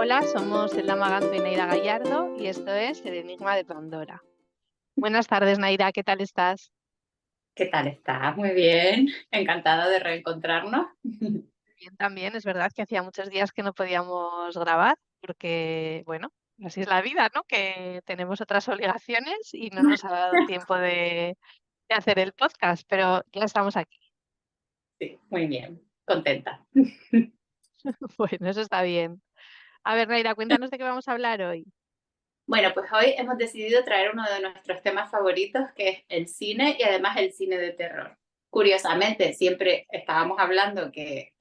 Hola, somos Elda Maganto y Naira Gallardo y esto es El Enigma de Pandora. Buenas tardes, Naira, ¿qué tal estás? ¿Qué tal estás? Muy bien, encantada de reencontrarnos. Bien, también, es verdad que hacía muchos días que no podíamos grabar porque, bueno, así es la vida, ¿no? Que tenemos otras obligaciones y no nos ha dado tiempo de hacer el podcast, pero ya estamos aquí. Sí, muy bien, contenta. Bueno, eso está bien. A ver, Naira, cuéntanos de qué vamos a hablar hoy. Bueno, pues hoy hemos decidido traer uno de nuestros temas favoritos, que es el cine y además el cine de terror. Curiosamente, siempre estábamos hablando que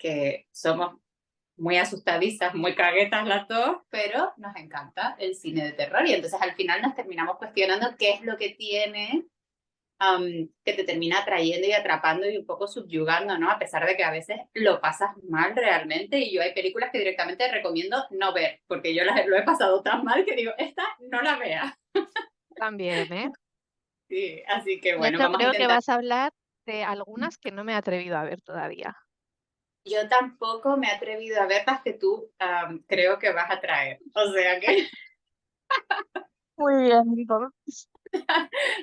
somos muy asustadizas, muy caguetas las dos, pero nos encanta el cine de terror y entonces al final nos terminamos cuestionando qué es lo que tiene que te termina atrayendo y atrapando y un poco subyugando, ¿no? A pesar de que a veces lo pasas mal realmente y yo hay películas que directamente recomiendo no ver, porque yo lo he pasado tan mal que digo, esta no la veas. También, ¿eh? Sí, así que De bueno, hecho, vamos a creo que intentar. vas a hablar de algunas que no me he atrevido a ver todavía. Yo tampoco me he atrevido a ver las que tú creo que vas a traer. O sea que, Muy bien, entonces.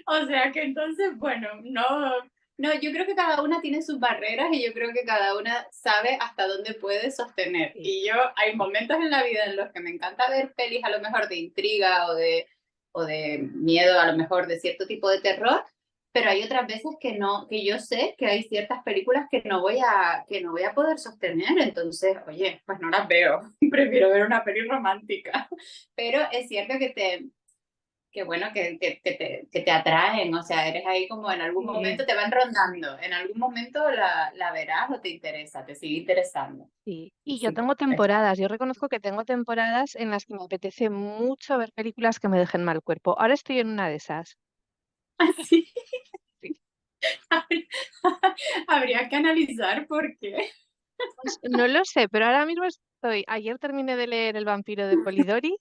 o sea que entonces, bueno, no, yo creo que cada una tiene sus barreras y yo creo que cada una sabe hasta dónde puede sostener. Sí. Y yo, hay momentos en la vida en los que me encanta ver pelis a lo mejor de intriga o de miedo, a lo mejor de cierto tipo de terror, pero hay otras veces que no, que yo sé que hay ciertas películas que no voy a poder sostener, entonces, oye, pues no las veo, prefiero ver una peli romántica. Pero es cierto que bueno, que te atraen, o sea, eres ahí como en algún Sí. momento te van rondando, en algún momento la verás o te interesa, te sigue interesando. Sí, y yo Sí, tengo temporadas, yo reconozco que tengo temporadas en las que me apetece mucho ver películas que me dejen mal cuerpo. Ahora estoy en una de esas. así. Sí. Habría que analizar por qué. Pues no lo sé, pero ahora mismo ayer terminé de leer El vampiro de Polidori,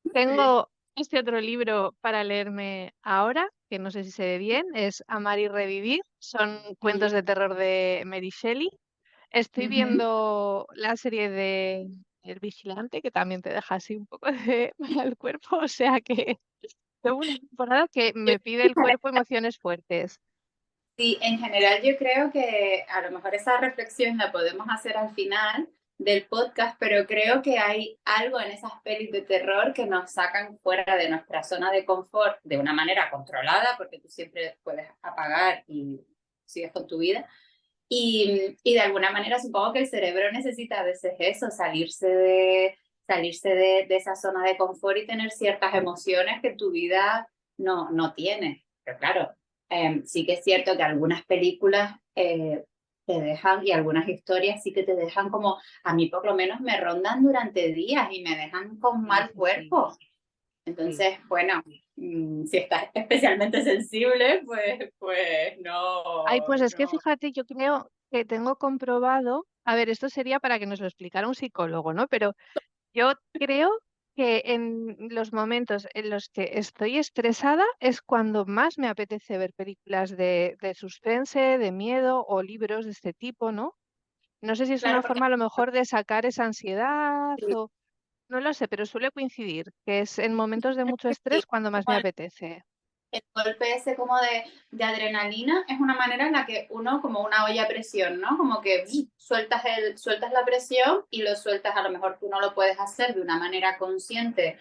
Sí. tengo este otro libro para leerme ahora, que no sé si se ve bien, es Amar y Revivir, son cuentos de terror de Mary Shelley. Estoy Ujú. viendo la serie de El Vigilante, que también te deja así un poco de mal cuerpo, o sea que tengo una temporada que Yo- me pide el cuerpo emociones fuertes. Sí, en general yo creo que a lo mejor esa reflexión la podemos hacer al final del podcast, pero creo que hay algo en esas pelis de terror que nos sacan fuera de nuestra zona de confort de una manera controlada, porque tú siempre puedes apagar y sigues con tu vida. Y de alguna manera supongo que el cerebro necesita a veces eso, salirse de esa zona de confort y tener ciertas emociones que tu vida no tiene. Pero claro, sí que es cierto que algunas películas te dejan y algunas historias sí que te dejan como, a mí por lo menos me rondan durante días y me dejan con Sí, mal sí, sí, cuerpo. sí. Entonces, bueno, si estás especialmente sensible, pues Ay, pues es que no. fíjate, yo creo que tengo comprobado, a ver, esto sería para que nos lo explicara un psicólogo, ¿no? Pero yo creo que en los momentos en los que estoy estresada es cuando más me apetece ver películas de suspense, de miedo o libros de este tipo, ¿no? No sé si es Claro, una porque forma a lo mejor de sacar esa ansiedad o no lo sé, pero suele coincidir, que es en momentos de mucho sí, estrés cuando más me como apetece. el golpe ese como de adrenalina es una manera en la que uno, como una olla a presión, ¿no? Como que sueltas la presión y lo sueltas, a lo mejor tú no lo puedes hacer de una manera consciente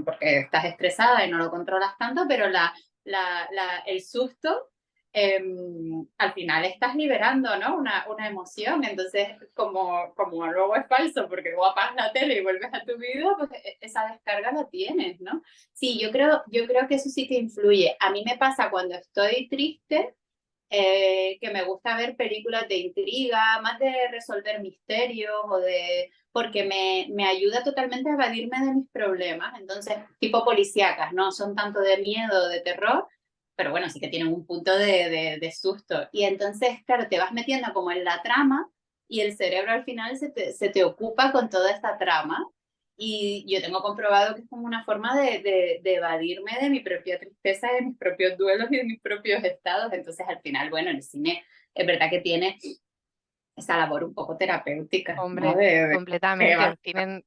porque estás estresada y no lo controlas tanto, pero el susto al final estás liberando, ¿no? Una emoción, entonces como luego es falso porque luego apagas la tele y vuelves a tu vida, pues esa descarga la tienes, ¿no? Sí, yo creo que eso sí que influye. A mí me pasa cuando estoy triste, que me gusta ver películas de intriga, más de resolver misterios porque me ayuda totalmente a evadirme de mis problemas. Entonces, tipo policíacas, no son tanto de miedo, de terror, pero bueno, sí que tienen un punto de susto. Y entonces, claro, te vas metiendo como en la trama y el cerebro al final se te ocupa con toda esta trama. Y yo tengo comprobado que es como una forma de evadirme de mi propia tristeza, de mis propios duelos y de mis propios estados. Entonces, al final, bueno, el cine es verdad que tiene esa labor un poco terapéutica, ¿no? Hombre, De completamente. evadir.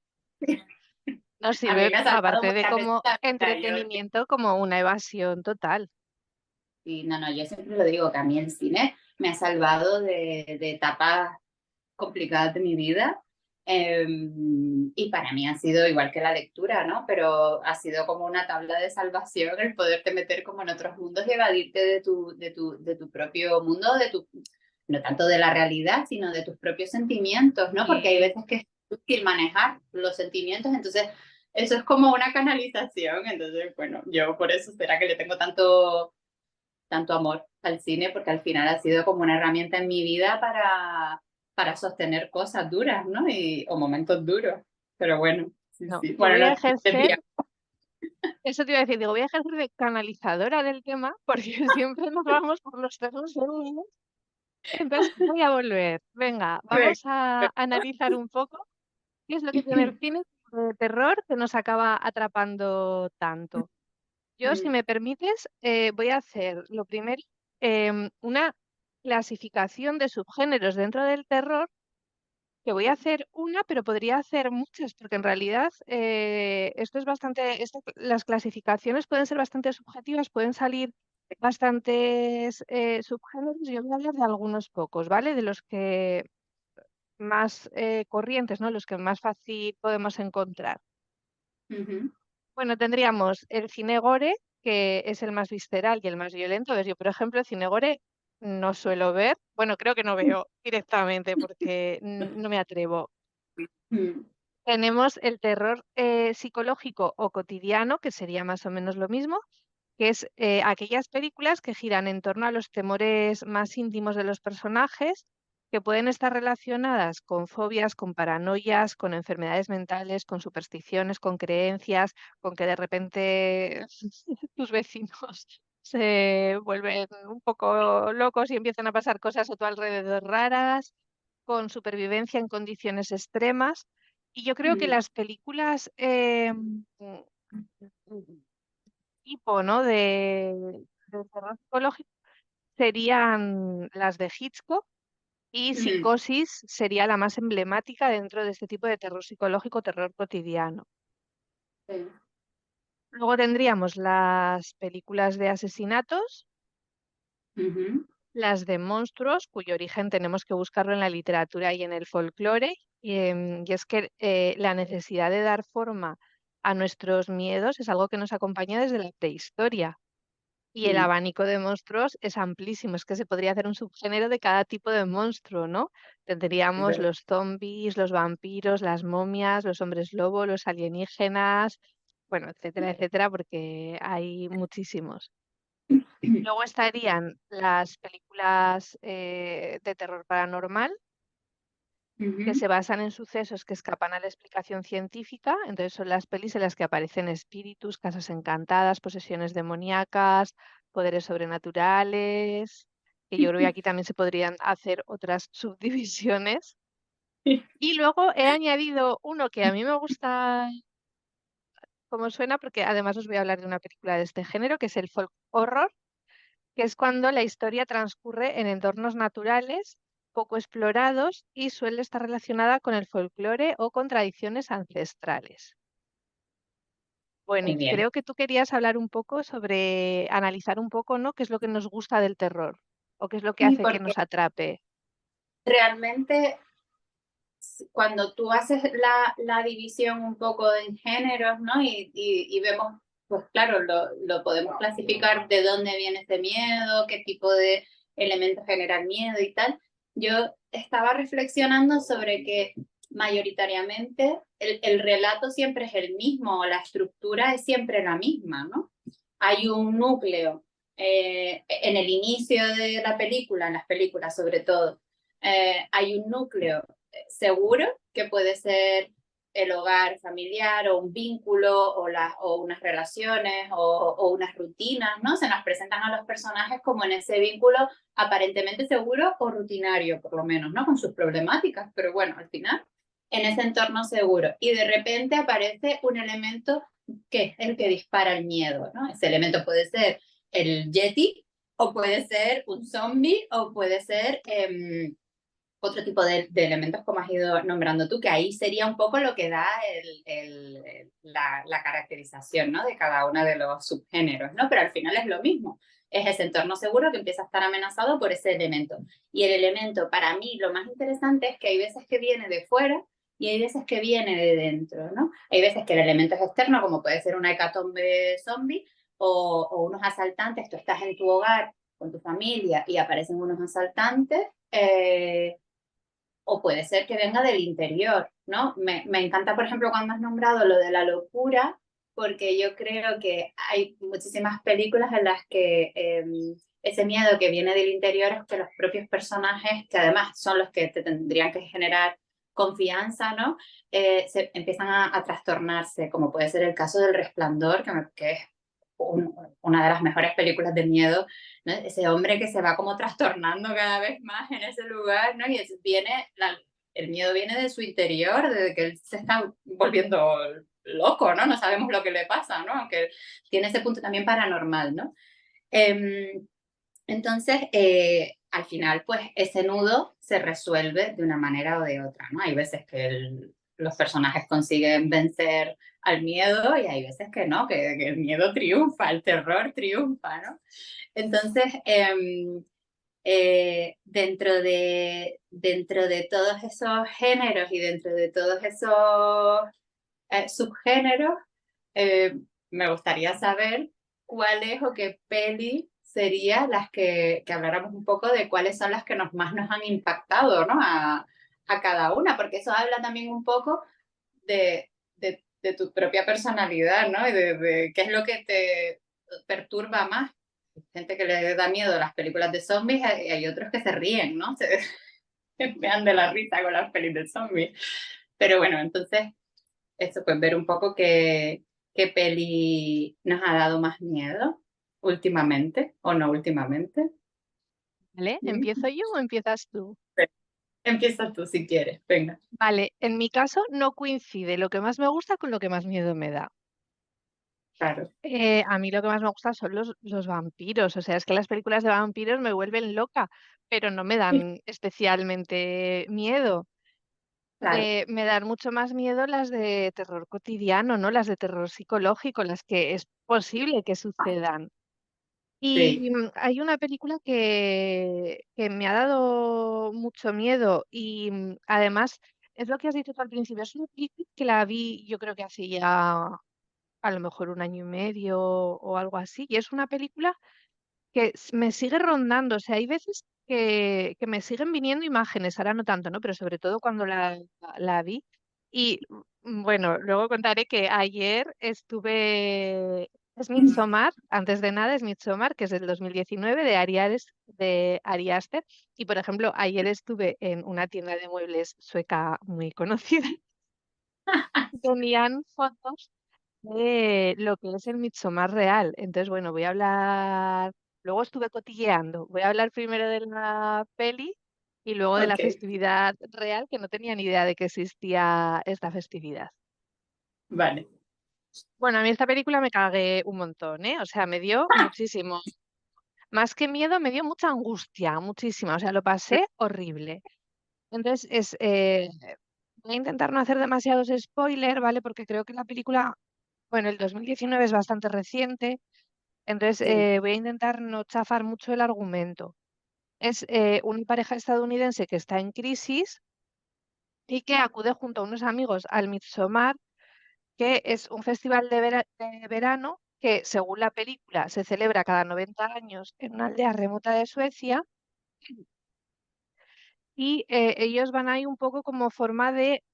Nos A mí sirve, me ha salvado aparte de muchas veces como la vida. entretenimiento, como una evasión total. Y no, yo siempre lo digo, que a mí el cine me ha salvado de etapas complicadas de mi vida. Y para mí ha sido igual que la lectura, ¿no? Pero ha sido como una tabla de salvación el poderte meter como en otros mundos y evadirte de tu propio mundo, no tanto de la realidad, sino de tus propios sentimientos, ¿no? Porque hay Y veces que es difícil manejar los sentimientos, entonces eso es como una canalización. Entonces, bueno, yo por eso será que le tengo tanto amor al cine, porque al final ha sido como una herramienta en mi vida para sostener cosas duras, ¿no? O momentos duros. Pero bueno, sí, no, sí. yo Bueno, voy a no ejercer, decía. eso te iba a decir, digo, voy a ejercer de canalizadora del tema, porque siempre nos vamos por los terrenos de uno. Entonces voy a volver. Venga, vamos a analizar un poco qué es lo que tiene el cine de terror que nos acaba atrapando tanto. Yo, si me permites, voy a hacer lo primero, una clasificación de subgéneros dentro del terror, que voy a hacer una, pero podría hacer muchas, porque en realidad esto es bastante, las clasificaciones pueden ser bastante subjetivas, pueden salir bastantes subgéneros. Yo voy a hablar de algunos pocos, ¿vale? De los que más corrientes, ¿no? Los que más fácil podemos encontrar. Ujú. Bueno, tendríamos el cine gore, que es el más visceral y el más violento. Yo, por ejemplo, el cine gore no suelo ver. Bueno, creo que no veo directamente porque no me atrevo. Mm. Tenemos el terror psicológico o cotidiano, que sería más o menos lo mismo, que es aquellas películas que giran en torno a los temores más íntimos de los personajes, que pueden estar relacionadas con fobias, con paranoias, con enfermedades mentales, con supersticiones, con creencias, con que de repente tus vecinos se vuelven un poco locos y empiezan a pasar cosas a tu alrededor raras, con supervivencia en condiciones extremas. Y yo creo que Mm. las películas tipo, ¿no? De terror psicológico serían las de Hitchcock, y Mm. Psicosis sería la más emblemática dentro de este tipo de terror psicológico, terror cotidiano. Sí. Luego tendríamos las películas de asesinatos, Ujú. las de monstruos, cuyo origen tenemos que buscarlo en la literatura y en el folclore, y es que la necesidad de dar forma a nuestros miedos es algo que nos acompaña desde la prehistoria. Y el Mm. abanico de monstruos es amplísimo, es que se podría hacer un subgénero de cada tipo de monstruo, ¿no? Es Tendríamos verdad. los zombies, los vampiros, las momias, los hombres lobo, los alienígenas, bueno, etcétera, etcétera, porque hay muchísimos. Luego estarían las películas de terror paranormal, que Ujú. se basan en sucesos que escapan a la explicación científica. Entonces son las pelis en las que aparecen espíritus, casas encantadas, posesiones demoníacas, poderes sobrenaturales, que yo creo que aquí también se podrían hacer otras subdivisiones. Y luego he añadido uno que a mí me gusta como suena, porque además os voy a hablar de una película de este género, que es el folk horror, que es cuando la historia transcurre en entornos naturales poco explorados y suele estar relacionada con el folclore o con tradiciones ancestrales. Bueno, Muy y bien. creo que tú querías hablar un poco sobre, analizar un poco, ¿no? ¿Qué es lo que nos gusta del terror? ¿O qué es lo que Sí, hace que porque nos atrape? realmente cuando tú haces la división un poco en géneros, ¿no? Y vemos, pues claro, lo podemos clasificar de dónde viene ese miedo, qué tipo de elementos generan miedo y tal. Yo estaba reflexionando sobre que mayoritariamente el relato siempre es el mismo, o la estructura es siempre la misma, ¿no? Hay un núcleo en el inicio de la película, en las películas sobre todo, hay un núcleo seguro, que puede ser el hogar familiar o un vínculo o unas relaciones o unas rutinas, ¿no? Se nos presentan a los personajes como en ese vínculo aparentemente seguro o rutinario, por lo menos, ¿no? Con sus problemáticas, pero bueno, al final, en ese entorno seguro. Y de repente aparece un elemento que es el que dispara el miedo, ¿no? Ese elemento puede ser el Yeti, o puede ser un zombie, o puede ser otro tipo de elementos como has ido nombrando tú, que ahí sería un poco lo que da la caracterización, ¿no? De cada uno de los subgéneros, ¿no? Pero al final es lo mismo. Es ese entorno seguro que empieza a estar amenazado por ese elemento. Y el elemento, para mí, lo más interesante es que hay veces que viene de fuera y hay veces que viene de dentro, ¿no? Hay veces que el elemento es externo, como puede ser una hecatombe zombie o unos asaltantes. Tú estás en tu hogar con tu familia y aparecen unos asaltantes, o puede ser que venga del interior, ¿no? Me encanta, por ejemplo, cuando has nombrado lo de la locura, porque yo creo que hay muchísimas películas en las que ese miedo que viene del interior es que los propios personajes, que además son los que te tendrían que generar confianza, ¿no? Se empiezan a trastornarse, como puede ser el caso del Resplandor, que es una de las mejores películas de miedo, ¿no? Ese hombre que se va como trastornando cada vez más en ese lugar, ¿no? Y el miedo viene de su interior, de que él se está volviendo loco, ¿no? No sabemos lo que le pasa, ¿no? Aunque tiene ese punto también paranormal, ¿no? Entonces, al final, pues ese nudo se resuelve de una manera o de otra, ¿no? Hay veces que los personajes consiguen vencer al miedo y hay veces que no, que el miedo triunfa, el terror triunfa, ¿no? Entonces, dentro de todos esos géneros y dentro de todos esos subgéneros, me gustaría saber cuáles o qué peli sería las que habláramos un poco de cuáles son las que más nos han impactado, ¿no? A cada una, porque eso habla también un poco de tu propia personalidad, ¿no? Y de qué es lo que te perturba más. Hay gente que le da miedo a las películas de zombies y hay otros que se ríen, ¿no? Se vean de la risa con las pelis de zombies. Pero bueno, entonces, eso, pues ver un poco qué peli nos ha dado más miedo últimamente o no últimamente. ¿Vale? ¿Mm? ¿Empiezo yo o empiezas tú? Empieza tú si quieres, venga. Vale, en mi caso no coincide lo que más me gusta con lo que más miedo me da. Claro. A mí lo que más me gusta son los vampiros, o sea, es que las películas de vampiros me vuelven loca, pero no me dan especialmente miedo. Claro. Me dan mucho más miedo las de terror cotidiano, ¿no? Las de terror psicológico, las que es posible que sucedan. Sí. Y hay una película que me ha dado mucho miedo y además es lo que has dicho tú al principio, es una película que la vi yo creo que hace ya a lo mejor un año y medio o algo así, y es una película que me sigue rondando, o sea, hay veces que me siguen viniendo imágenes, ahora no tanto, ¿no? Pero sobre todo cuando la vi. Y bueno, luego contaré que ayer es Midsommar, antes de nada es Midsommar, que es del 2019 de Ari Aster. Y por ejemplo, ayer estuve en una tienda de muebles sueca muy conocida. Tenían fotos de lo que es el Midsommar real. Entonces, bueno, voy a hablar, luego estuve cotilleando, voy a hablar primero de la peli y luego de la Ok, festividad real, que no tenía ni idea de que existía esta festividad. vale. Bueno, a mí esta película me cagué un montón, ¿eh? O sea, me dio muchísimo, más que miedo, me dio mucha angustia, muchísima, o sea, lo pasé horrible. Entonces, voy a intentar no hacer demasiados spoilers, ¿vale? Porque creo que la película, bueno, el 2019 es bastante reciente. Entonces, Sí. voy a intentar no chafar mucho el argumento. Es una pareja estadounidense que está en crisis y que acude junto a unos amigos al Midsommar, que es un festival de verano que, según la película, se celebra cada 90 años en una aldea remota de Suecia y ellos van ahí un poco como forma de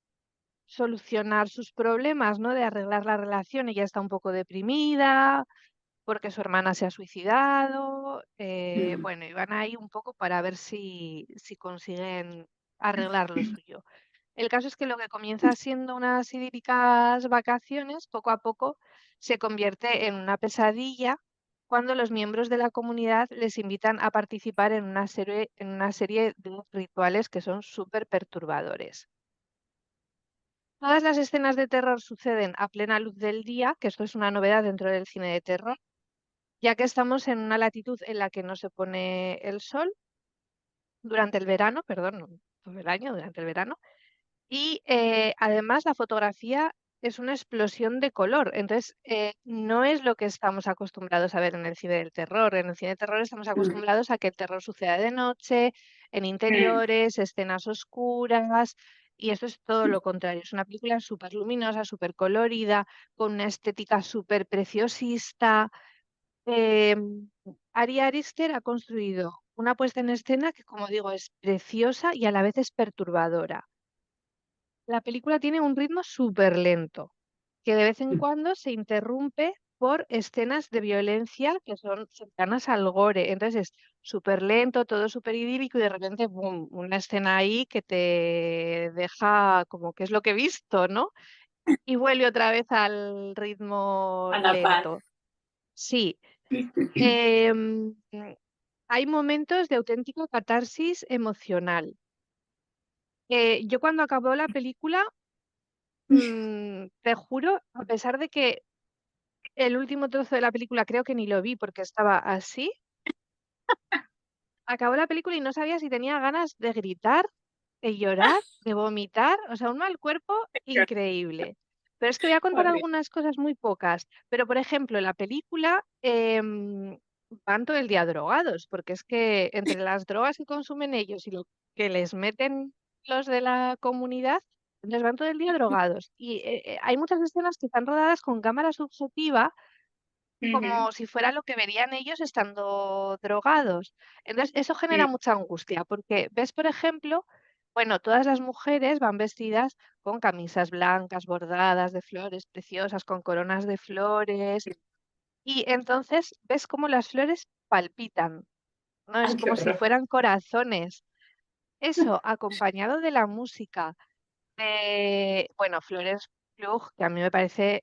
solucionar sus problemas, ¿no? De arreglar la relación. Ella está un poco deprimida, porque su hermana se ha suicidado. Mm. Bueno, y van ahí un poco para ver si consiguen arreglar lo suyo. El caso es que lo que comienza siendo unas idílicas vacaciones, poco a poco se convierte en una pesadilla cuando los miembros de la comunidad les invitan a participar en una serie de rituales que son súper perturbadores. Todas las escenas de terror suceden a plena luz del día, que esto es una novedad dentro del cine de terror, ya que estamos en una latitud en la que no se pone el sol durante el verano, perdón, no todo el año, durante el verano. Y, además la fotografía es una explosión de color. Entonces, no es lo que estamos acostumbrados a ver en el cine del terror. En el cine de terror estamos Mm, acostumbrados a que el terror suceda de noche, en mm. interiores, escenas oscuras, y esto es todo lo contrario. Es una película súper luminosa, súper colorida, con una estética súper preciosista. Ari Aster ha construido una puesta en escena que, como digo, es preciosa y a la vez es perturbadora. La película tiene un ritmo súper lento, que de vez en cuando se interrumpe por escenas de violencia que son cercanas al gore. Entonces es súper lento, todo súper idílico y de repente, ¡bum!, una escena ahí que te deja como, ¿qué es lo que he visto?, ¿no? Y vuelve otra vez al ritmo A la paz. lento. Sí, em, hay momentos de auténtica catarsis emocional. Yo cuando acabó la película, te juro, a pesar de que el último trozo de la película creo que ni lo vi porque estaba así, acabó la película y no sabía si tenía ganas de gritar, de llorar, de vomitar, o sea, un mal cuerpo increíble. Pero es que voy a contar Horrible. algunas cosas, muy pocas, pero, por ejemplo, en la película, van todo el día drogados, porque es que entre las drogas que consumen ellos y lo que les meten los de la comunidad, les van todo el día drogados. Y, hay muchas escenas que están rodadas con cámara subjetiva, Ujú, como si fuera lo que verían ellos estando drogados. Entonces, eso genera mm, mucha angustia, porque ves, por ejemplo, bueno, todas las mujeres van vestidas con camisas blancas, bordadas de flores preciosas, con coronas de flores, y entonces ves cómo las flores palpitan, ¿no? Es Ay, qué como si horror. fueran corazones. Eso, acompañado de la música bueno, Florence Pugh, que a mí me parece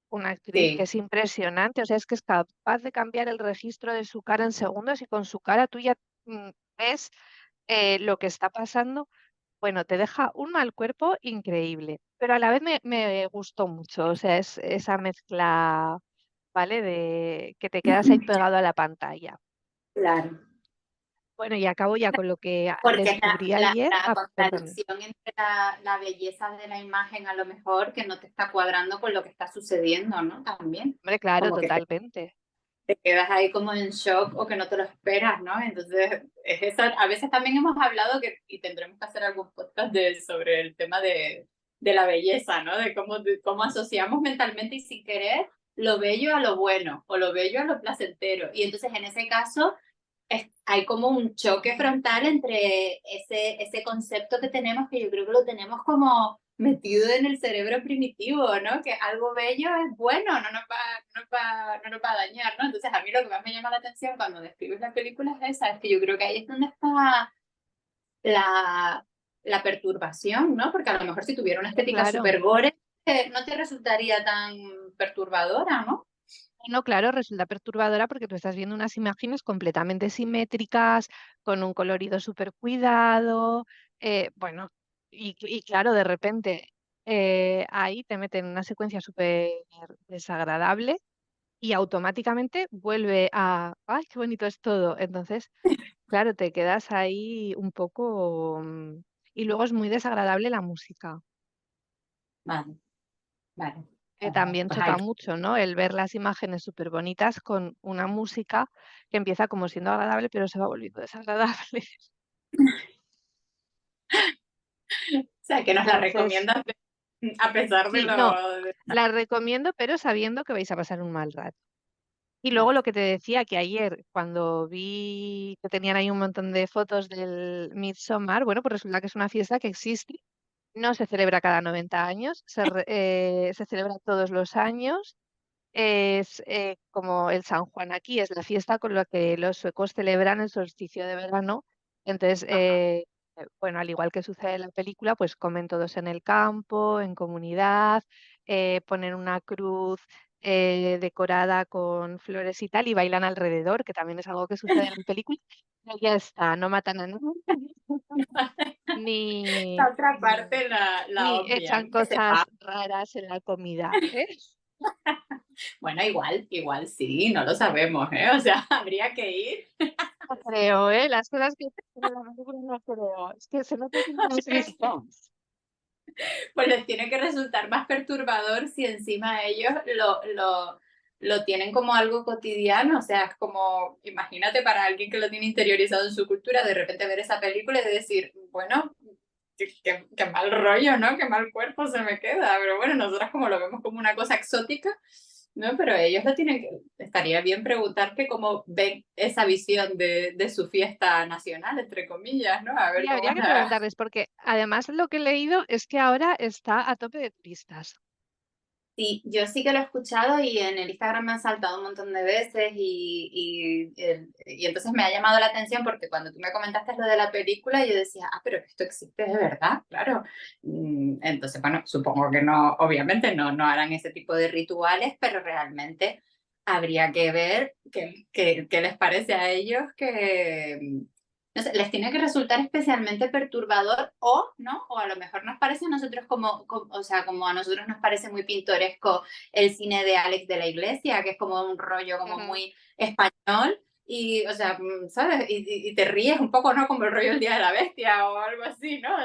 una actriz que Sí. es impresionante, o sea, es que es capaz de cambiar el registro de su cara en segundos y con su cara tú ya, ves, lo que está pasando. Bueno, te deja un mal cuerpo increíble, pero a la vez me gustó mucho, o sea, es esa mezcla, ¿vale? De que te quedas ahí pegado a la pantalla. Claro. Bueno, y acabo ya con lo que Porque es descubrí ayer. la Perdón. contradicción entre la belleza de la imagen, a lo mejor, que no te está cuadrando con lo que está sucediendo, ¿no? También. Hombre, claro, Como que totalmente. te quedas ahí como en shock o que no te lo esperas, ¿no? Entonces, es esa, a veces también hemos hablado que, y tendremos que hacer algún podcast sobre el tema de la belleza, ¿no? De cómo asociamos mentalmente y sin querer lo bello a lo bueno o lo bello a lo placentero. Y entonces, en ese caso, hay como un choque frontal entre ese concepto que tenemos, que yo creo que lo tenemos como metido en el cerebro primitivo, ¿no? Que algo bello es bueno, no nos va a dañar, ¿no? Entonces a mí lo que más me llama la atención cuando describes la película es esa, es que yo creo que ahí es donde está la perturbación, ¿no? Porque a lo mejor si tuviera una Hombre, estética claro. súper gore, no te resultaría tan perturbadora, ¿no? No, claro, resulta perturbadora porque tú estás viendo unas imágenes completamente simétricas, con un colorido súper cuidado, bueno, y claro, de repente, ahí te meten una secuencia súper desagradable y automáticamente vuelve a, ¡ay, qué bonito es todo! Entonces, claro, te quedas ahí un poco, y luego es muy desagradable la música. Vale, vale. Que Vale, también pues hay choca mucho, ¿no? El ver las imágenes superbonitas con una música que empieza como siendo agradable, pero se va volviendo desagradable. o sea, que nos la Entonces, recomiendas a pesar de sí, no, lo... la recomiendo, pero sabiendo que vais a pasar un mal rato. Y luego Vale. lo que te decía, que ayer cuando vi que tenían ahí un montón de fotos del Midsommar, bueno, pues resulta que es una fiesta que existe, no se celebra cada 90 años, se celebra todos los años. Es, como el San Juan aquí, es la fiesta con la que los suecos celebran el solsticio de verano. Entonces, bueno, al igual que sucede en la película, pues comen todos en el campo, en comunidad, ponen una cruz, decorada con flores y tal, y bailan alrededor, que también es algo que sucede en la película. Pero ya está, no matan a nadie, ni, La otra parte la ni echan obvian, que cosas sepa. raras en la comida, ¿eh? Bueno, igual sí, no lo sabemos, ¿eh? O sea, habría que ir. No creo, ¿eh? Las cosas que Pero la película no creo. Es que se nota que no la has visto. Pues les tiene que resultar más perturbador si encima ellos lo tienen como algo cotidiano, o sea, es como, imagínate para alguien que lo tiene interiorizado en su cultura, de repente ver esa película y decir, bueno, qué mal rollo, ¿no? Qué mal cuerpo se me queda, pero bueno, nosotras como lo vemos como una cosa exótica, ¿no? Pero ellos lo tienen que, estaría bien preguntarte cómo ven esa visión de su fiesta nacional, entre comillas, ¿no? A Sí, ver cómo habría que la, preguntarles, porque además lo que he leído es que ahora está a tope de turistas. Sí, yo sí que lo he escuchado y en el Instagram me han saltado un montón de veces y entonces me ha llamado la atención porque cuando tú me comentaste lo de la película yo decía, ah, pero esto existe de verdad, claro. Entonces, bueno, supongo que no, obviamente no harán ese tipo de rituales, pero realmente habría que ver qué les parece a ellos que, no sé, les tiene que resultar especialmente perturbador o, ¿no? O a lo mejor nos parece a nosotros o sea, como a nosotros nos parece muy pintoresco el cine de Alex de la Iglesia, que es como un rollo como Ujú. muy español y, o sea, ¿sabes? Y te ríes un poco, ¿no? Como el rollo del Día de la Bestia o algo así, ¿no?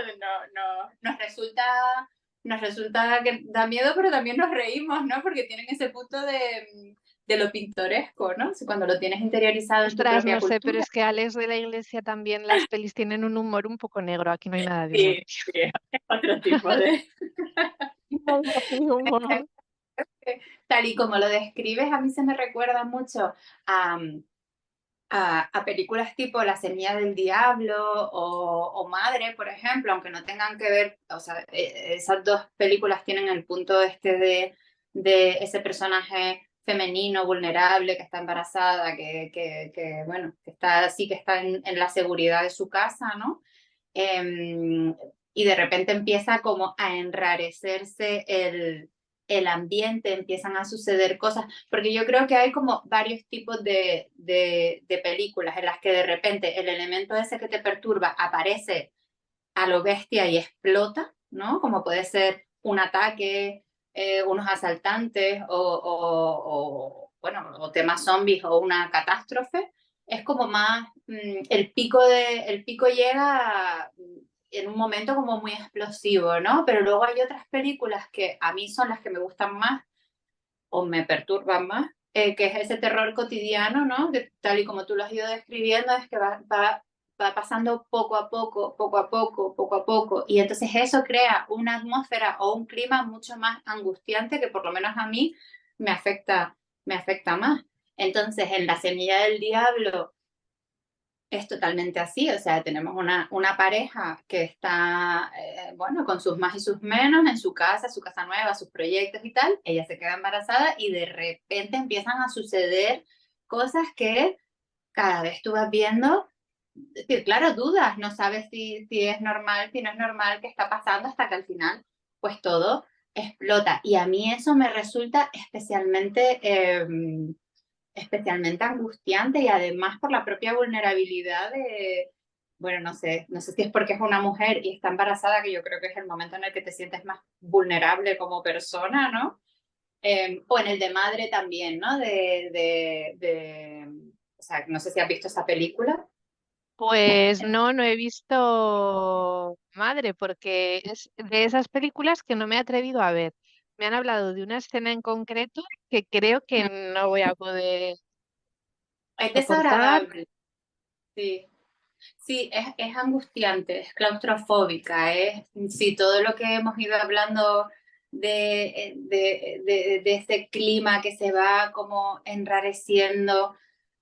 Nos resulta que da miedo, pero también nos reímos, ¿no? Porque tienen ese punto de lo pintoresco, ¿no? Cuando lo tienes interiorizado en tu Ostras, propia no sé, pero cultura. es que Alex de la Iglesia también las pelis tienen un humor un poco negro. Aquí no hay nada de humor. Sí, sí, es otro tipo de... No hay nada de humor. Tal y como lo describes, a mí se me recuerda mucho a, a películas tipo La semilla del diablo o Madre, por ejemplo, aunque no tengan que ver, o sea, esas dos películas tienen el punto este de ese personaje femenino, vulnerable, que está embarazada, bueno, que está así, que está en la seguridad de su casa, ¿no? eh, y de repente empieza como a enrarecerse el ambiente, empiezan a suceder cosas, porque yo creo que hay como varios tipos de películas en las que de repente el elemento ese que te perturba aparece a lo bestia y explota, ¿no? Como puede ser un ataque, unos asaltantes bueno, o temas zombies o una catástrofe. Es como más, el pico llega en un momento como muy explosivo, ¿no? Pero luego hay otras películas que a mí son las que me gustan más o me perturban más, que es ese terror cotidiano, ¿no? Que tal y como tú lo has ido describiendo, es que va pasando poco a poco, poco a poco, poco a poco, y entonces eso crea una atmósfera o un clima mucho más angustiante que por lo menos a mí me afecta, me afecta más. Entonces, en La semilla del diablo es totalmente así, o sea, tenemos una pareja que está, bueno, con sus más y sus menos en su casa nueva, sus proyectos y tal, ella se queda embarazada y de repente empiezan a suceder cosas que cada vez tú vas viendo, que claro, dudas, no sabes si es normal, si no es normal, qué está pasando, hasta que al final, pues todo explota. Y a mí eso me resulta especialmente angustiante y además por la propia vulnerabilidad de, bueno, no sé si es porque es una mujer y está embarazada, que yo creo que es el momento en el que te sientes más vulnerable como persona, ¿no? O en el de madre también, ¿no? O sea, no sé si has visto esa película. Pues no, no he visto Madre, porque es de esas películas que no me he atrevido a ver. Me han hablado de una escena en concreto que creo que no voy a poder Es soportar. desagradable, sí. Sí, es angustiante, es claustrofóbica, sí, todo lo que hemos ido hablando de este clima que se va como enrareciendo,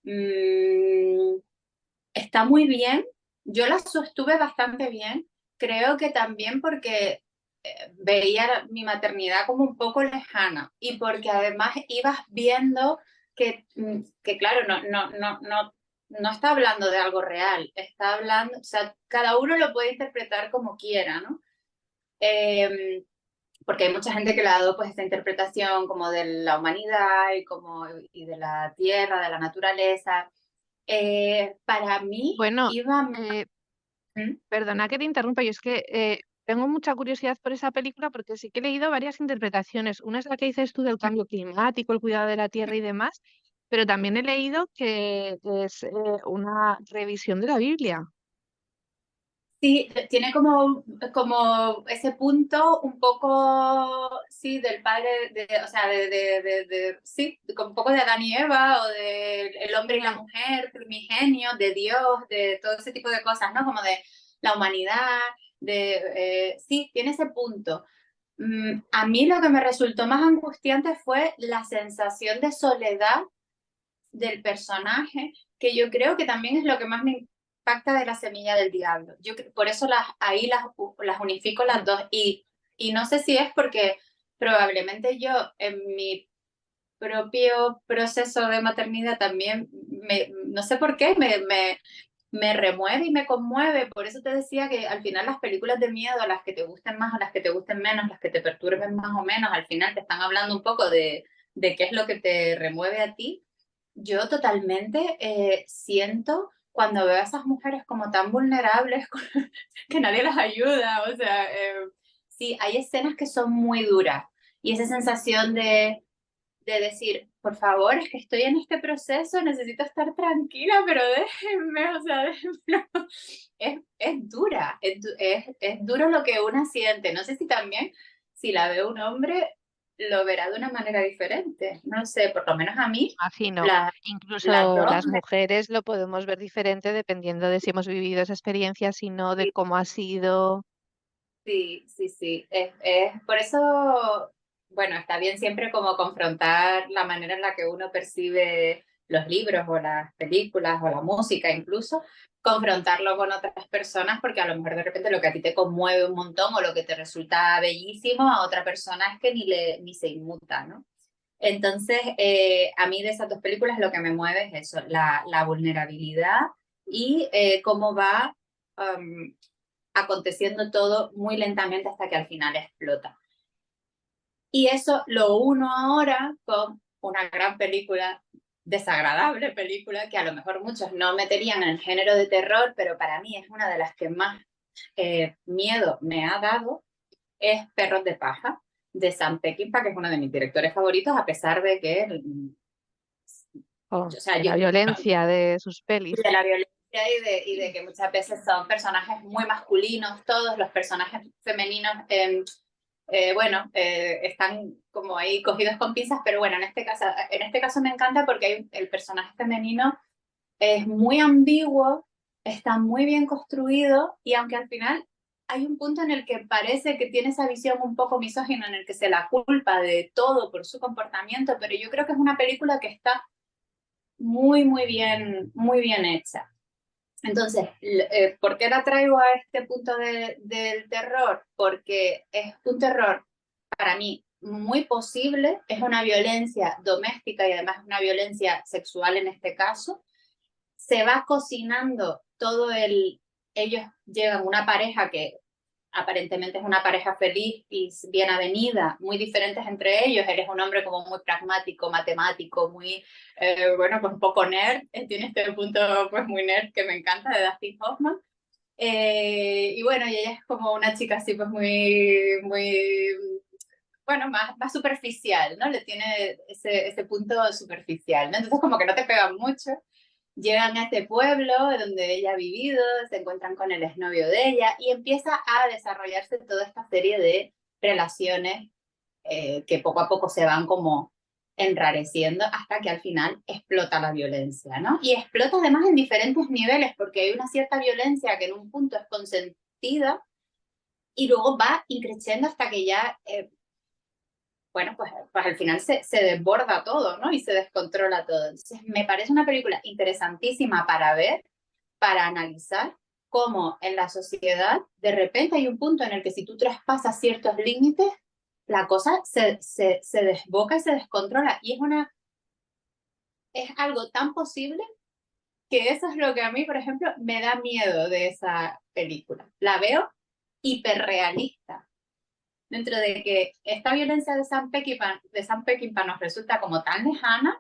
mm, está muy bien. Yo la sostuve bastante bien, creo que también porque veía mi maternidad como un poco lejana y porque además ibas viendo que claro, no está hablando de algo real, está hablando, o sea, cada uno lo puede interpretar como quiera, ¿no? Eh, Porque hay mucha gente que le ha dado pues esta interpretación como de la humanidad y de la tierra, de la naturaleza. Para mí Bueno, iba... eh, ¿Mm? perdona que te interrumpa, yo es que tengo mucha curiosidad por esa película porque sí que he leído varias interpretaciones. Una es la que dices tú del cambio climático, el cuidado de la tierra y demás, pero también he leído que es una revisión de la Biblia. Sí, tiene como ese punto un poco, sí, del padre, o sea, sí, con un poco de Adán y Eva, o de el hombre y la Mm. mujer, primigenio, de Dios, de todo ese tipo de cosas, ¿no? Como de la humanidad, sí, tiene ese punto. A mí lo que me resultó más angustiante fue la sensación de soledad del personaje, que yo creo que también es lo que más me impacta de La Semilla del Diablo. Por eso ahí las unifico las dos, y no sé si es porque probablemente yo en mi propio proceso de maternidad también, no sé por qué, me remueve y me conmueve. Por eso te decía que al final las películas de miedo, a las que te gusten más o las que te gusten menos, las que te perturben más o menos, al final te están hablando un poco de qué es lo que te remueve a ti. Yo totalmente siento cuando veo a esas mujeres como tan vulnerables que nadie las ayuda. O sea, sí, hay escenas que son muy duras, y esa sensación de decir, por favor, es que estoy en este proceso, necesito estar tranquila, pero déjenme, o sea, déjenme. Es dura, es duro lo que una siente. No sé si también, si la ve un hombre, lo verá de una manera diferente. No sé, por lo menos a mí, Imagino. la, las Incluso dos, las mujeres lo podemos ver diferente dependiendo de si hemos vivido esa experiencia, si no, de sí, cómo ha sido. sí, sí, sí. Por eso, bueno, está bien siempre como confrontar la manera en la que uno percibe los libros o las películas o la música incluso, confrontarlo con otras personas, porque a lo mejor de repente lo que a ti te conmueve un montón o lo que te resulta bellísimo, a otra persona es que ni se inmuta, ¿no? Entonces, a mí de esas dos películas lo que me mueve es eso, la vulnerabilidad, y cómo va aconteciendo todo muy lentamente hasta que al final explota. Y eso lo uno ahora con una gran película, desagradable película, que a lo mejor muchos no meterían en el género de terror, pero para mí es una de las que más miedo me ha dado, es Perros de Paja, de Sam Peckinpah, que es uno de mis directores favoritos, a pesar de que, Oh, o sea, de yo, la violencia de sus pelis. de la violencia y de que muchas veces son personajes muy masculinos, todos los personajes femeninos, bueno, están como ahí cogidos con pinzas, pero bueno, en este caso me encanta porque el personaje femenino es muy ambiguo, está muy bien construido, y aunque al final hay un punto en el que parece que tiene esa visión un poco misógina, en el que se la culpa de todo por su comportamiento, pero yo creo que es una película que está muy bien hecha. Entonces, ¿por qué la traigo a este punto del terror? Porque es un terror, para mí, muy posible, es una violencia doméstica y además una violencia sexual en este caso. Se va cocinando ellos llegan una pareja que aparentemente es una pareja feliz y bien avenida, muy diferentes entre ellos. Él es un hombre como muy pragmático, matemático, muy, bueno, pues un poco nerd. Él tiene este punto pues muy nerd que me encanta, de Dustin Hoffman. Y bueno, y ella es como una chica así pues muy, bueno, más superficial, ¿no? Le tiene ese punto superficial, ¿no? Entonces como que no te pega mucho. Llegan a este pueblo donde ella ha vivido, se encuentran con el exnovio de ella, y empieza a desarrollarse toda esta serie de relaciones que poco a poco se van como enrareciendo hasta que al final explota la violencia, ¿no? Y explota además en diferentes niveles, porque hay una cierta violencia que en un punto es consentida y luego va increciendo hasta que ya bueno, pues al final se desborda todo, ¿no? Y se descontrola todo. Entonces, me parece una película interesantísima para ver, para analizar cómo en la sociedad de repente hay un punto en el que si tú traspasas ciertos límites, la cosa se desboca y se descontrola. Y es algo tan posible que eso es lo que a mí, por ejemplo, me da miedo de esa película. La veo hiperrealista, dentro de que esta violencia de Sam Peckinpah nos resulta como tan lejana,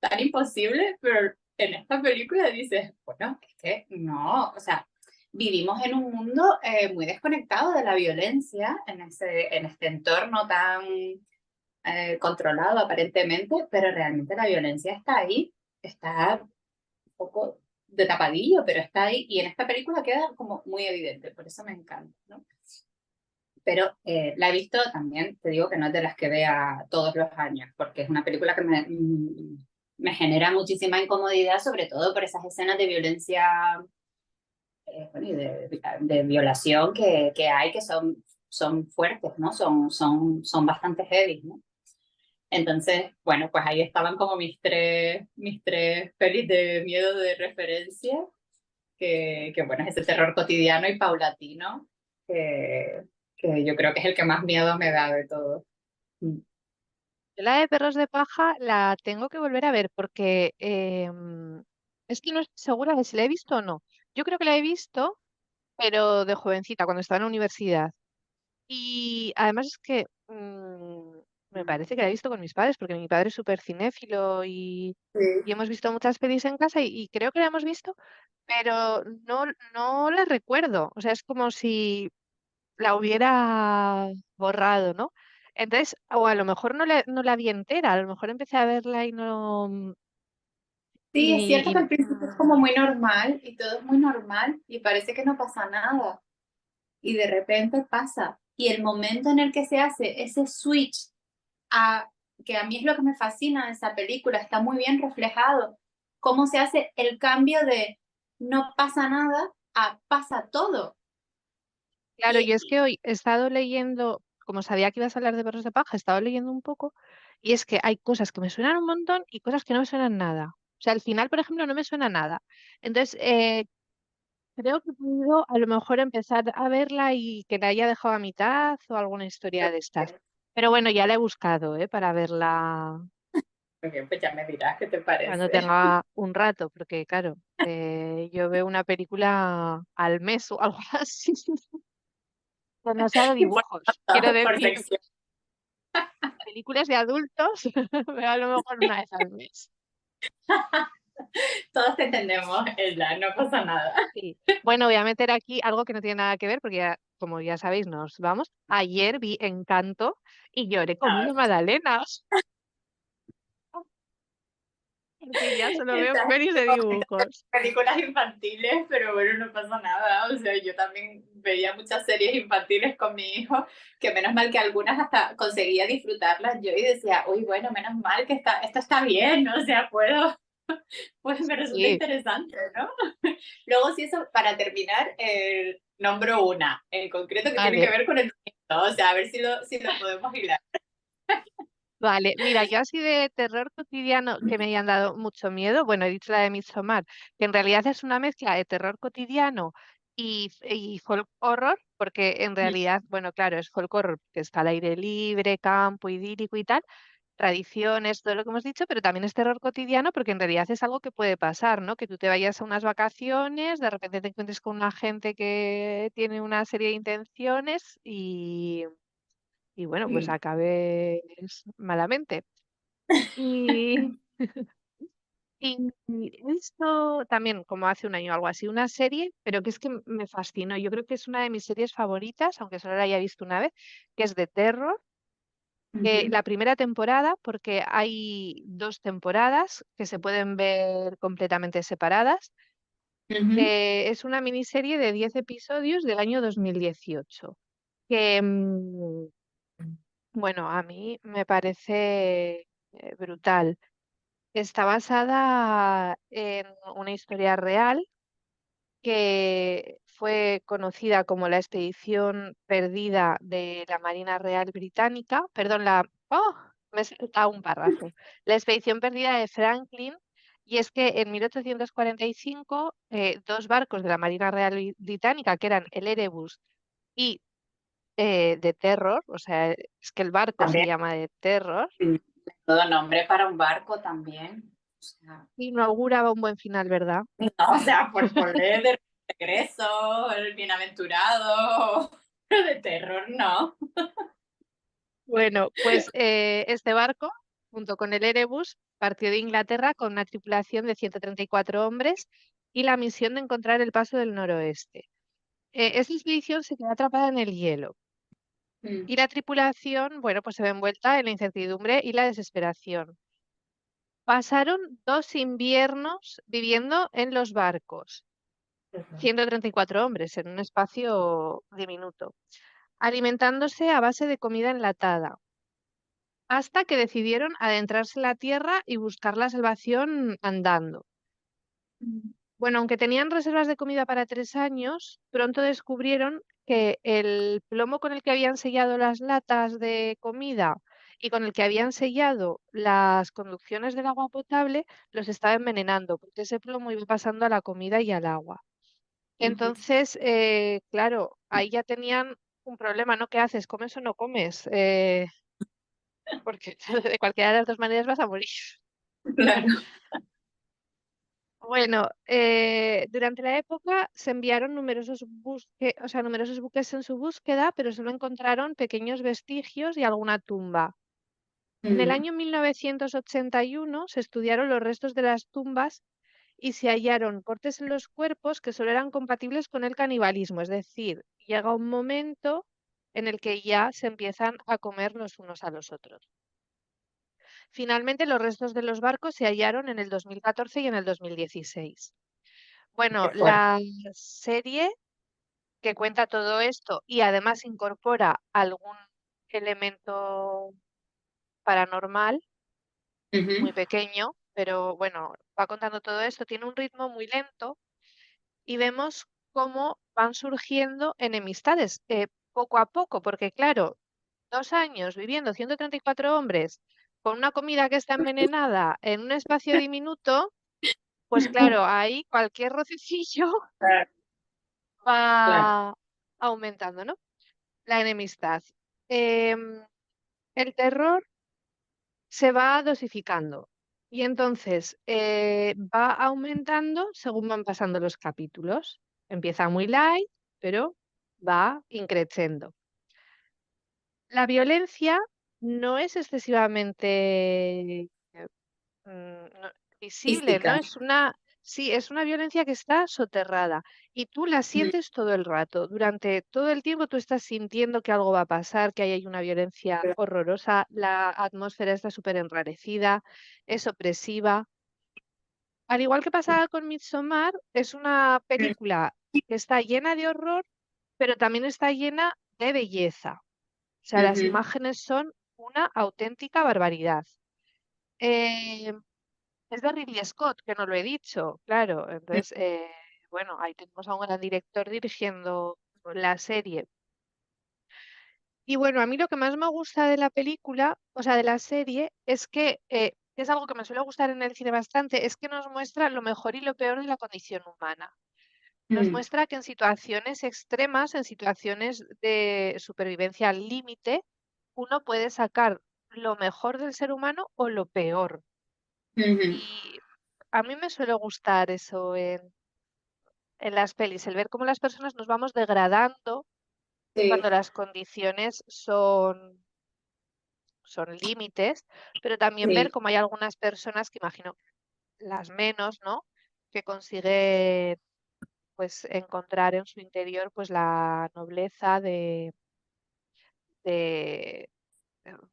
tan imposible, pero en esta película dices, bueno, es que no, o sea, vivimos en un mundo muy desconectado de la violencia, en este entorno tan controlado aparentemente, pero realmente la violencia está ahí, está un poco de tapadillo, pero está ahí y en esta película queda como muy evidente, por eso me encanta, ¿no? Pero la he visto también, te digo que no es de las que vea todos los años, porque es una película que me genera muchísima incomodidad, sobre todo por esas escenas de violencia, bueno, y de violación que hay, que son fuertes, ¿no? Son bastante heavy, ¿no? Entonces, bueno, pues ahí estaban como mis tres pelis de miedo de referencia, que bueno, es ese terror cotidiano y paulatino, que, que yo creo que es el que más miedo me da de todo. Mm. Yo la de Perros de Paja la tengo que volver a ver porque es que no estoy segura de si la he visto o no. Yo creo que la he visto, pero de jovencita, cuando estaba en la universidad. Y además es que me parece que la he visto con mis padres, porque mi padre es súper cinéfilo y Sí. hemos visto muchas pelis en casa y creo que la hemos visto, pero no la recuerdo. O sea, es como si la hubiera borrado, ¿no? Entonces, o a lo mejor no la vi entera, a lo mejor empecé a verla y no. Sí, es cierto que Y al principio es como muy normal y todo es muy normal y parece que no pasa nada y de repente pasa. Y el momento en el que se hace ese switch a, que a mí es lo que me fascina de esa película, está muy bien reflejado, cómo se hace el cambio de no pasa nada a pasa todo. claro, Y, y es que hoy he estado leyendo, como sabía que ibas a hablar de Perros de Paja, he estado leyendo un poco, y es que hay cosas que me suenan un montón y cosas que no me suenan nada. O sea, al final, por ejemplo, no me suena nada. Entonces, creo que he podido a lo mejor empezar a verla y que la haya dejado a mitad o alguna historia de estas. Pero bueno, ya la he buscado, para verla ok, pues ya me dirás qué te cuando parece. tenga un rato, porque claro, yo veo una película al mes o algo así, demasiado Y por, dibujos. Quiero por decir, sección, películas de adultos, veo a lo mejor una vez al mes. todos te entendemos, Ella, no pasa nada. Sí. Bueno, voy a meter aquí algo que no tiene nada que ver, porque ya, como ya sabéis, nos vamos. Ayer vi Encanto y lloré Ah, comiendo magdalenas, porque ya solo veo estas pelis de dibujos. películas infantiles, pero bueno, no pasa nada. O sea, yo también veía muchas series infantiles con mi hijo, que menos mal que algunas hasta conseguía disfrutarlas yo y decía, uy, bueno, menos mal que esto está bien, o sea, pues me resulta Sí, interesante, ¿no? Luego, si eso, para terminar, nombro una en concreto que tiene que vale. ver con el niño, o sea, a ver si lo podemos hilar. Vale, mira, yo así de terror cotidiano que me hayan dado mucho miedo, bueno, he dicho la de Midsommar, que en realidad es una mezcla de terror cotidiano y folk horror, porque en realidad, bueno, claro, es folk horror, que está al aire libre, campo, idílico y tal, tradiciones, todo lo que hemos dicho, pero también es terror cotidiano porque en realidad es algo que puede pasar, ¿no? Que tú te vayas a unas vacaciones, de repente te encuentres con una gente que tiene una serie de intenciones y bueno, pues acabes malamente. Y, y he visto también, como hace un año o algo así, una serie, pero que es que me fascinó. Yo creo que es una de mis series favoritas, aunque solo la haya visto una vez, que es de terror. Que la primera temporada, porque hay dos temporadas que se pueden ver completamente separadas, es una miniserie de 10 episodios del año 2018, que, bueno, a mí me parece brutal. Está basada en una historia real que fue conocida como la expedición perdida de la Marina Real Británica. Perdón, ¡Oh! Me he saltado un párrafo. La expedición perdida de Franklin. Y es que en 1845 dos barcos de la Marina Real Británica, que eran el Erebus y de Terror, o sea, es que el barco se También, llama de Terror, todo nombre para un barco también. O sea, inauguraba un buen final, ¿verdad? no, o sea, por leer de regreso, el bienaventurado, pero de terror no. Bueno, pues este barco, junto con el Erebus, partió de Inglaterra con una tripulación de 134 hombres y la misión de encontrar el paso del noroeste. Esta expedición se quedó atrapada en el hielo Mm. y la tripulación, bueno, pues se ve envuelta en la incertidumbre y la desesperación. pasaron 2 inviernos viviendo en los barcos, 134 hombres en un espacio diminuto, alimentándose a base de comida enlatada, hasta que decidieron adentrarse en la tierra y buscar la salvación andando. Bueno, aunque tenían reservas de comida para 3 años, pronto descubrieron que el plomo con el que habían sellado las latas de comida y con el que habían sellado las conducciones del agua potable los estaba envenenando, porque ese plomo iba pasando a la comida y al agua. Ujú. Entonces, claro, ahí ya tenían un problema, ¿no? ¿Qué haces? ¿Comes o no comes? Porque de cualquiera de las 2 maneras vas a morir. Claro. Bueno, durante la época se enviaron numerosos buques en su búsqueda, pero solo encontraron pequeños vestigios y alguna tumba. En el Mm, año 1981 se estudiaron los restos de las tumbas y se hallaron cortes en los cuerpos que solo eran compatibles con el canibalismo, es decir, llega un momento en el que ya se empiezan a comer los unos a los otros. Finalmente, los restos de los barcos se hallaron en el 2014 y en el 2016. Bueno, qué fuerte. la serie que cuenta todo esto y además incorpora algún elemento paranormal muy Ujú. pequeño, pero bueno, va contando todo esto, tiene un ritmo muy lento y vemos cómo van surgiendo enemistades poco a poco, porque claro, 2 años viviendo 134 hombres con una comida que está envenenada en un espacio diminuto, pues claro, ahí cualquier rocecillo Claro, claro. va aumentando, ¿no? La enemistad. Em, el terror se va dosificando y entonces va aumentando según van pasando los capítulos. Empieza muy light, pero va increciendo. La violencia no es excesivamente no, visible, ¿no? Física. Sí, es una violencia que está soterrada y tú la Mm, sientes todo el rato. Durante todo el tiempo tú estás sintiendo que algo va a pasar, que ahí hay una violencia horrorosa, la atmósfera está súper enrarecida, es opresiva. Al igual que pasaba con Midsommar, es una película que está llena de horror, pero también está llena de belleza. O sea, las ujú. imágenes son una auténtica barbaridad. Eh, Es de Ridley Scott, que no lo he dicho, claro. Entonces, bueno, ahí tenemos a un gran director dirigiendo la serie. Y bueno, a mí lo que más me gusta de la película, o sea, de la serie, es que es algo que me suele gustar en el cine bastante, es que nos muestra lo mejor y lo peor de la condición humana. Nos Mm, muestra que en situaciones extremas, en situaciones de supervivencia al límite, uno puede sacar lo mejor del ser humano o lo peor. ujú. Y a mí me suele gustar eso en las pelis, el ver cómo las personas nos vamos degradando cuando Sí, las condiciones son límites, pero también ver sí, cómo hay algunas personas que imagino las menos, ¿no? Que consiguen pues encontrar en su interior pues la nobleza de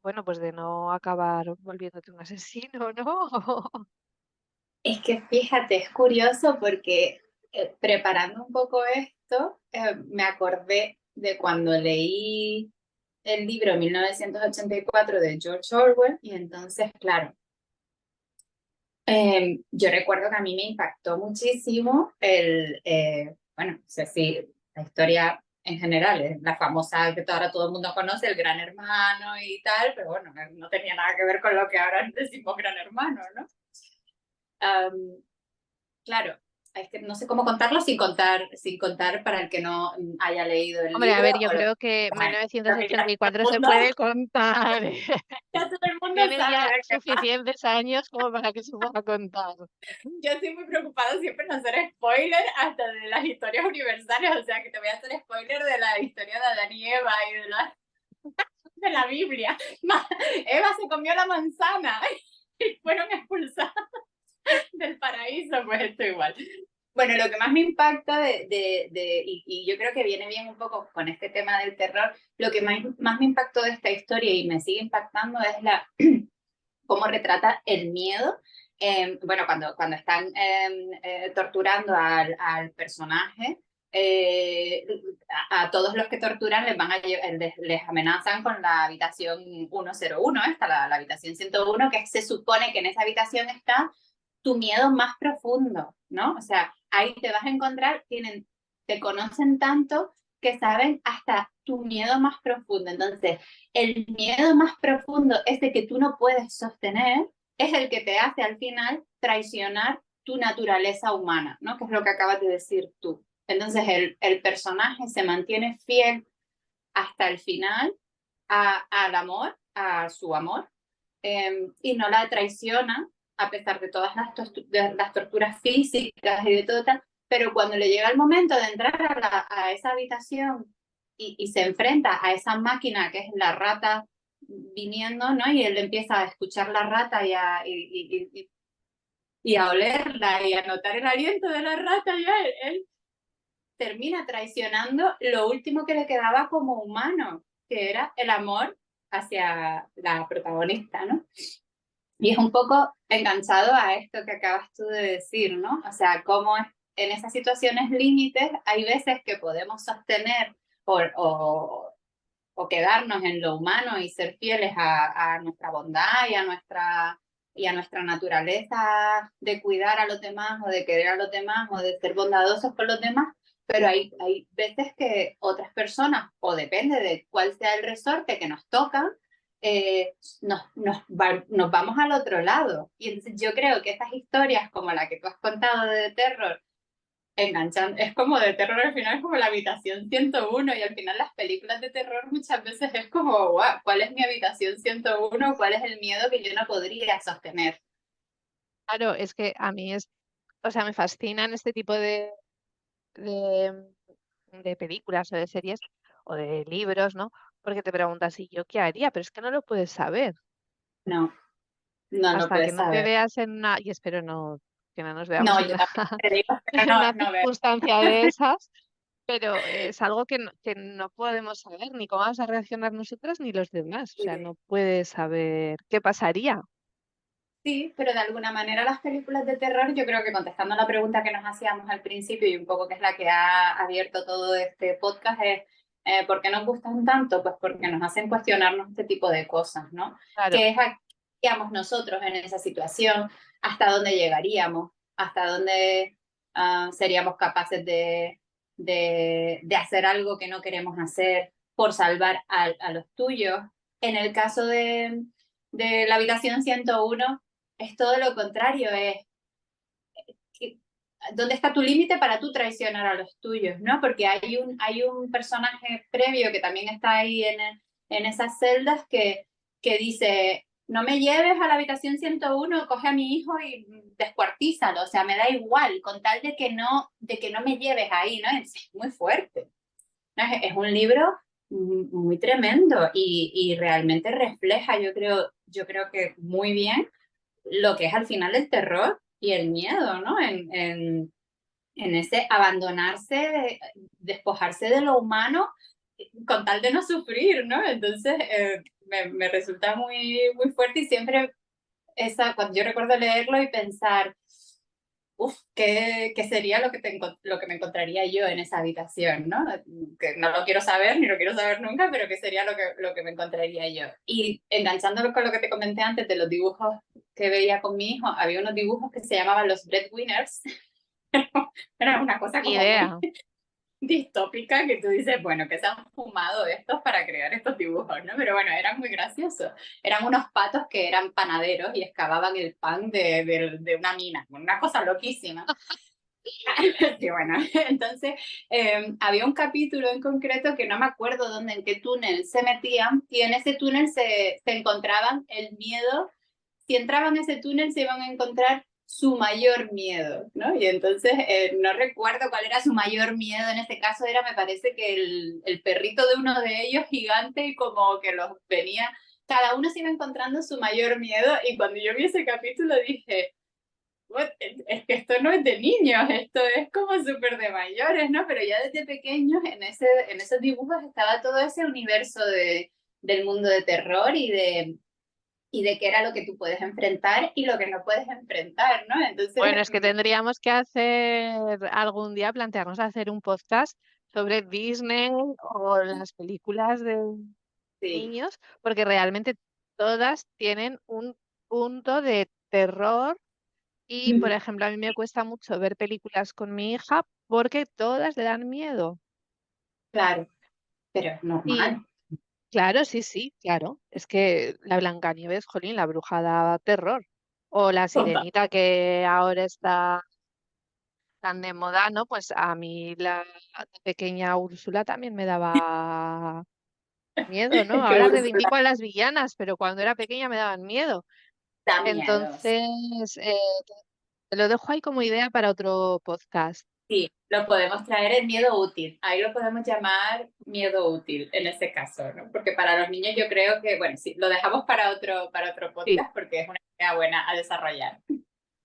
bueno, pues de no acabar volviéndote un asesino, ¿no? es que fíjate, es curioso porque preparando un poco esto, me acordé de cuando leí el libro 1984 de George Orwell y entonces, claro, yo recuerdo que a mí me impactó muchísimo bueno, no sé si la historia en general, es la famosa que ahora todo el mundo conoce, el Gran Hermano y tal, pero bueno, no tenía nada que ver con lo que ahora decimos Gran Hermano, ¿no? Am, claro, es que no sé cómo contarlo sin contar para el que no haya leído el Hombre, a libro. ver, yo O creo que bueno, creo que ya todo 1984 el se mundo, puede contar. ya todo el mundo Tiene sabe ya de qué va. suficientes años como para que se pueda contar. Yo estoy muy preocupada siempre en hacer spoiler hasta de las historias universales, o sea que te voy a hacer spoiler de la historia de Adán y Eva y de la Biblia. Eva se comió la manzana y fueron expulsados del paraíso, pues esto igual. Bueno, lo que más me impacta y yo creo que viene bien un poco con este tema del terror, lo que más me impactó de esta historia y me sigue impactando es cómo retrata el miedo bueno, cuando están torturando al personaje, a todos los que torturan les amenazan con la habitación 101, la habitación 101, que se supone que en esa habitación está tu miedo más profundo, ¿no? O sea, ahí te vas a encontrar, te conocen tanto que saben hasta tu miedo más profundo. Entonces, el miedo más profundo, ese que tú no puedes sostener, es el que te hace al final traicionar tu naturaleza humana, ¿no? Que es lo que acabas de decir tú. Entonces, el personaje se mantiene fiel hasta el final al amor, a su amor, y no la traiciona a pesar de todas las torturas físicas y de todo tal, pero cuando le llega el momento de entrar a esa habitación y se enfrenta a esa máquina que es la rata viniendo, ¿no? Y él empieza a escuchar la rata y a olerla y a notar el aliento de la rata, ya él termina traicionando lo último que le quedaba como humano, que era el amor hacia la protagonista, ¿no? Y es un poco enganchado a esto que acabas tú de decir, ¿no? O sea, cómo en esas situaciones límites hay veces que podemos sostener o quedarnos en lo humano y ser fieles a nuestra bondad y a nuestra naturaleza de cuidar a los demás o de querer a los demás o de ser bondadosos con los demás, pero hay veces que otras personas, o depende de cuál sea el resorte que nos toca, nos vamos al otro lado. Y entonces yo creo que estas historias como la que tú has contado de terror, enganchan, es como de terror al final, es como la habitación 101 y al final las películas de terror muchas veces es como, wow, ¿cuál es mi habitación 101? ¿Cuál es el miedo que yo no podría sostener? Claro, es que a mí o sea, me fascinan este tipo de, de películas o de series o de libros, ¿no? Porque te preguntas, ¿y yo qué haría? Pero es que no lo puedes saber No, no lo hasta que puedes no te saber. veas en una, y espero que no nos veamos No, en yo una, también te digo, pero en no, una no veo. circunstancia de esas, pero es algo que no podemos saber ni cómo vamos a reaccionar nosotras ni los demás. O sea, no puedes saber qué pasaría. Sí, pero de alguna manera las películas de terror, yo creo que contestando la pregunta que nos hacíamos al principio y un poco que es la que ha abierto todo este podcast es ¿por qué nos gustan tanto? Pues porque nos hacen cuestionarnos este tipo de cosas, ¿no? Claro, ¿Qué es haríamos nosotros en esa situación? ¿Hasta dónde llegaríamos? ¿Hasta dónde seríamos capaces de hacer algo que no queremos hacer por salvar a los tuyos? En el caso de la habitación 101 es todo lo contrario, es dónde está tu límite para tú traicionar a los tuyos, ¿no? Porque hay un personaje previo que también está ahí en esas celdas que dice, no me lleves a la habitación 101, coge a mi hijo y descuartízalo, o sea, me da igual, con tal de que no me lleves ahí, ¿no? Es muy fuerte, ¿no? Es un libro muy tremendo y realmente refleja, yo creo que muy bien lo que es al final el terror y el miedo, ¿no? En ese abandonarse, despojarse de lo humano con tal de no sufrir, ¿no? Entonces, me resulta muy fuerte y siempre cuando yo recuerdo leerlo y pensar, uff, ¿qué sería lo que me encontraría yo en esa habitación, ¿no? Que no lo quiero saber, ni lo quiero saber nunca, pero ¿qué sería lo que me encontraría yo? Y enganchándolo con lo que te comenté antes de los dibujos que veía con mi hijo, había unos dibujos que se llamaban los Breadwinners. Era una cosa ni como muy idea. distópica que tú dices, bueno, que se han fumado estos para crear estos dibujos, ¿no? Pero bueno, eran muy graciosos. Eran unos patos que eran panaderos y excavaban el pan de una mina, una cosa loquísima. Y bueno, entonces había un capítulo en concreto que no me acuerdo dónde, en qué túnel se metían y en ese túnel se encontraban el miedo. Si entraban a ese túnel se iban a encontrar su mayor miedo, ¿no? Y entonces no recuerdo cuál era su mayor miedo en este caso, era me parece que el perrito de uno de ellos gigante y como que los venía, cada uno se iba encontrando su mayor miedo y cuando yo vi ese capítulo dije, es que esto no es de niños, esto es como súper de mayores, ¿no? Pero ya desde pequeños en esos dibujos estaba todo ese universo del mundo de terror y de qué era lo que tú puedes enfrentar y lo que no puedes enfrentar, ¿no? Entonces, Bueno, es que tendríamos que hacer algún día, plantearnos hacer un podcast sobre Disney o las películas de sí. niños, porque realmente todas tienen un punto de terror y, por ejemplo, a mí me cuesta mucho ver películas con mi hija porque todas le dan miedo. Claro, pero es Y normal. claro, sí, sí, claro. Es que la Blancanieves, jolín, la bruja da terror. O la Total. Sirenita que ahora está tan de moda, ¿no? Pues a mí la pequeña Úrsula también me daba miedo, ¿no? Que Ahora Úrsula reivindico a las villanas, pero cuando era pequeña me daban miedo. da miedo. Entonces, te lo dejo ahí como idea para otro podcast. Sí, lo podemos traer en miedo útil. Ahí lo podemos llamar miedo útil en ese caso, ¿no? Porque para los niños yo creo que, bueno, sí, lo dejamos para otro Sí. podcast porque es una idea buena a desarrollar.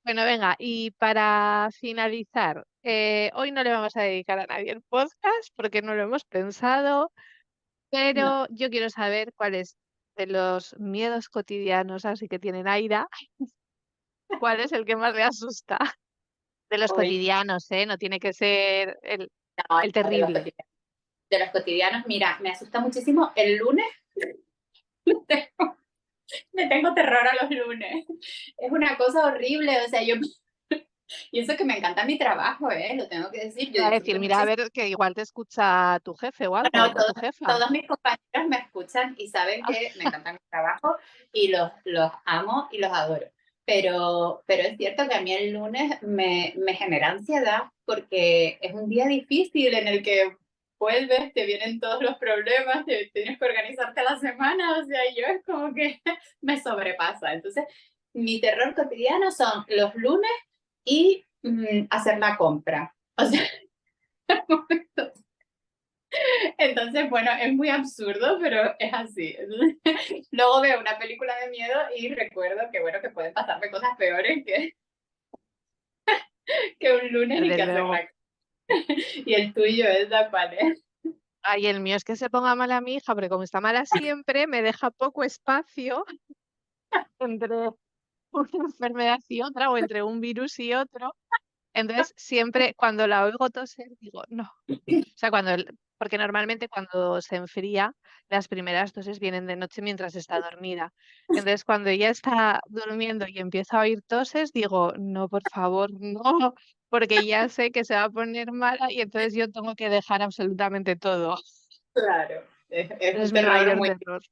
Bueno, venga, y para finalizar, hoy no le vamos a dedicar a nadie el podcast porque no lo hemos pensado, No. pero yo quiero saber cuáles de los miedos cotidianos, así que tienen Aira, cuál es el que más le asusta. De los Hoy, cotidianos, ¿eh? No tiene que ser no, el no, terrible. de los cotidianos, mira, me asusta muchísimo el lunes. Le tengo terror a los lunes. Es una cosa horrible, o sea, yo y eso que me encanta mi trabajo, lo tengo que decir, yo Te va a decir, disfruto mira, a muchísimo. ver, que igual te escucha tu jefe o algo, Bueno, o tu jefa. todos mis compañeros me escuchan y saben que me encanta mi trabajo y los amo y los adoro. Pero es cierto que a mí el lunes me genera ansiedad porque es un día difícil en el que vuelves, te vienen todos los problemas, tienes que organizarte la semana, o sea, yo es como que me sobrepasa. Entonces, mi terror cotidiano son los lunes y hacer la compra. O sea, entonces, bueno, es muy absurdo, pero es así. Entonces, luego veo una película de miedo y recuerdo que, bueno, que pueden pasarme cosas peores que un lunes y Desde que hacer luego. la... Y el tuyo es la cual es. Ay, el mío es que se ponga mala mi hija, porque como está mala siempre, me deja poco espacio entre una enfermedad y otra, o entre un virus y otro. Entonces, siempre cuando la oigo toser, digo, no. O sea, porque normalmente cuando se enfría, las primeras toses vienen de noche mientras está dormida. Entonces, cuando ella está durmiendo y empieza a oír toses, digo, no, por favor, no, porque ya sé que se va a poner mala y entonces yo tengo que dejar absolutamente todo. Claro, es un Es mi terror mayor muy... terror.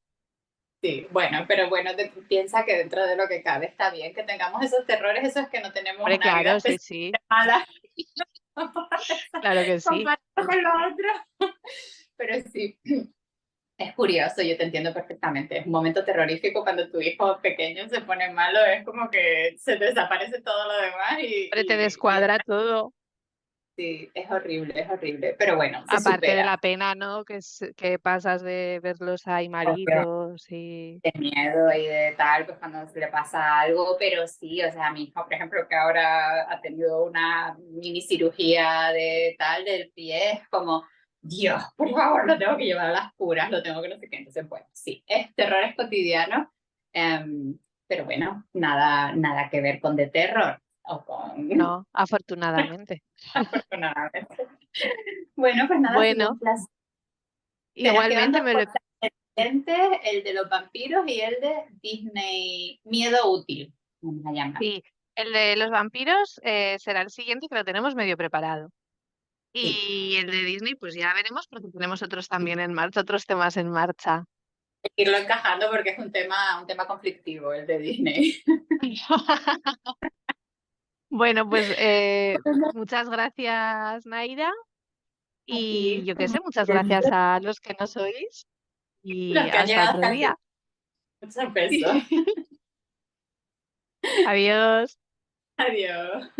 Sí, bueno, pero bueno, piensa que dentro de lo que cabe está bien que tengamos esos terrores, eso es que no tenemos Hombre, una vida claro, sí, especial sí, mala claro que sí. comparado con lo otro. Pero sí, es curioso, yo te entiendo perfectamente. Es un momento terrorífico cuando tu hijo pequeño se pone malo, es como que se desaparece todo lo demás Hombre, te descuadra todo. sí, es horrible, es horrible. Pero bueno, se Aparte de supera. la pena, ¿no? Que pasas de verlos ahí Obvio, malitos y... de miedo y de tal, pues cuando se le pasa algo, pero sí, o sea, mi hijo, por ejemplo, que ahora ha tenido una mini cirugía de tal del pie, es como, Dios, por favor, lo tengo que llevar a las curas, lo tengo que no sé qué. Entonces, bueno, sí, es terrores cotidianos, pero bueno, nada que ver con de terror o con, No, afortunadamente. afortunadamente. Bueno, pues nada, ha sido Bueno, un placer. Te nos quedan igualmente dos me lo... podcasts pendientes, el de los vampiros y el de Disney Miedo Útil, vamos a llamar. Sí, el de los vampiros será el siguiente que lo tenemos medio preparado. Sí, Y el de Disney, pues ya veremos porque tenemos otros también en marcha, otros temas en marcha. hay que irlo encajando porque es un tema conflictivo el de Disney. Bueno, pues muchas gracias, Naira. Y Aquí, yo qué sé, muchas gracias a los que nos oís. Y los que han hasta llegado otro hasta aquí, día. muchos besos. Adiós. Adiós.